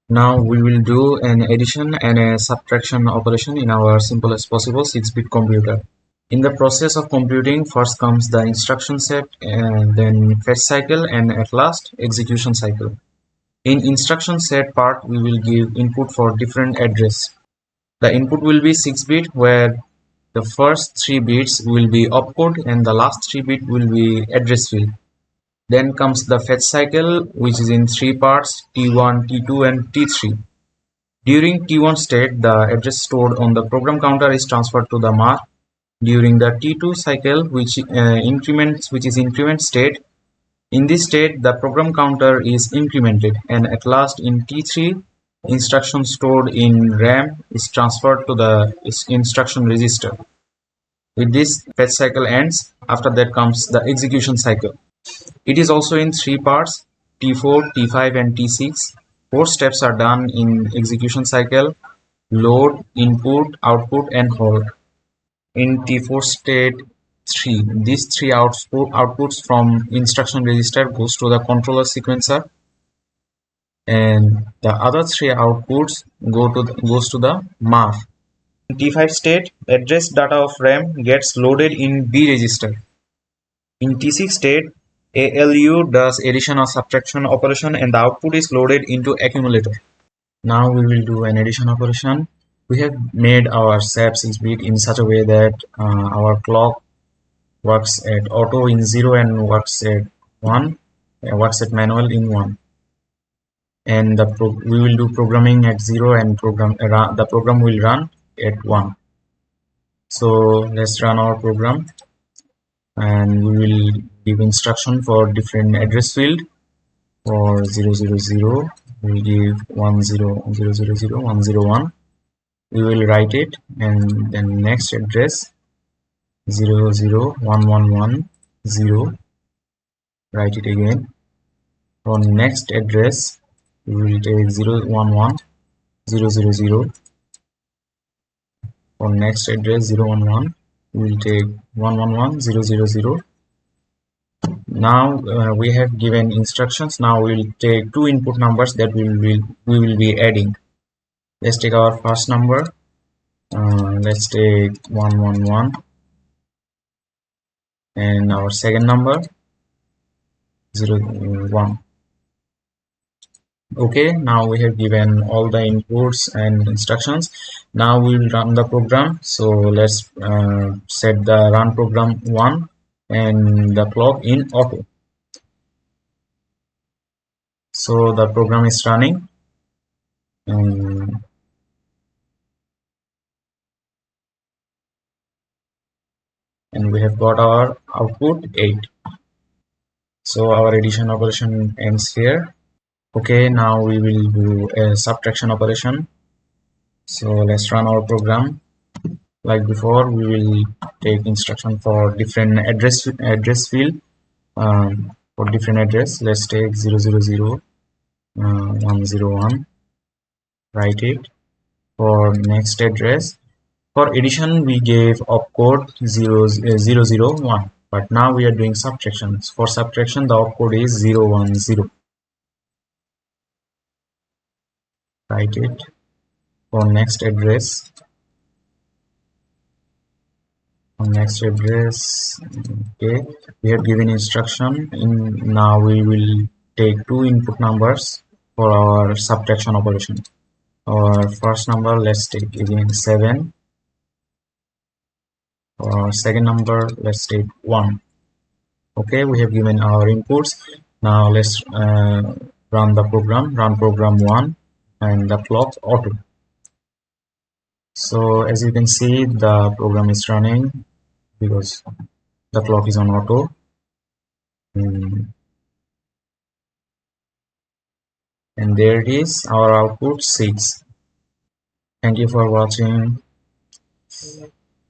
Now we will do an addition and a subtraction operation in our simplest possible 6-bit computer. In the process of computing, first comes the instruction set, and then fetch cycle, and at last execution cycle. In instruction set part, we will give input for different address. The input will be 6-bit, where the first 3 bits will be opcode and the last 3 bit will be address field. Then comes the fetch cycle, which is in 3 parts: T1, T2 and T3. During T1 state, the address stored on the program counter is transferred to the mark. During the T2 cycle, which is increment state, in this state the program counter is incremented, and at last in T3, instruction stored in RAM is transferred to the instruction register. With this, fetch cycle ends. After that comes the execution cycle. It is also in 3 parts: T4, T5 and T6. 4 steps are done in execution cycle: load, input, output and hold. In T4 state 3, these 3 outputs from instruction register goes to the controller sequencer, and the other 3 outputs goes to the MAR. In T5 state, address data of RAM gets loaded in B register. In T6 state, ALU does addition or subtraction operation and the output is loaded into accumulator. Now we will do an addition operation. We have made our SAP 6-bit in such a way that our clock works at auto in 0 and works at 1, works at manual in 1. And we will do programming at 0 and the program will run at 1. So let's run our program, and we will give instruction for different address field. For 000, we will give 10101. We will write it, and then next address 00111, write it again. For next address, we will take 011000. For next address 011, we will take 111000. Now we have given instructions. Now we will take 2 input numbers that we will be adding. Let's take our first number. Let's take 111, and our second number 01. Okay, now we have given all the inputs and instructions. Now we will run the program. So let's set the run program 1 and the clock in auto. So the program is running, and we have got our output 8. So our addition operation ends here. Okay, now we will do a subtraction operation. So let's run our program. Like before, we will take instruction for different address field. For different address, let's take 101, write it. For next address, for addition we gave opcode 001, but now we are doing subtraction. For subtraction, the opcode is 010. Write it. For next address, okay, we have given instruction. Now we will take 2 input numbers for our subtraction operation. Our first number, let's take again 7. For our second number, let's take 1. Okay, we have given our inputs. Now let's run the program. Run program 1 and the clock auto. So as you can see, the program is running because the clock is on auto. And there it is, our output 6. Thank you for watching.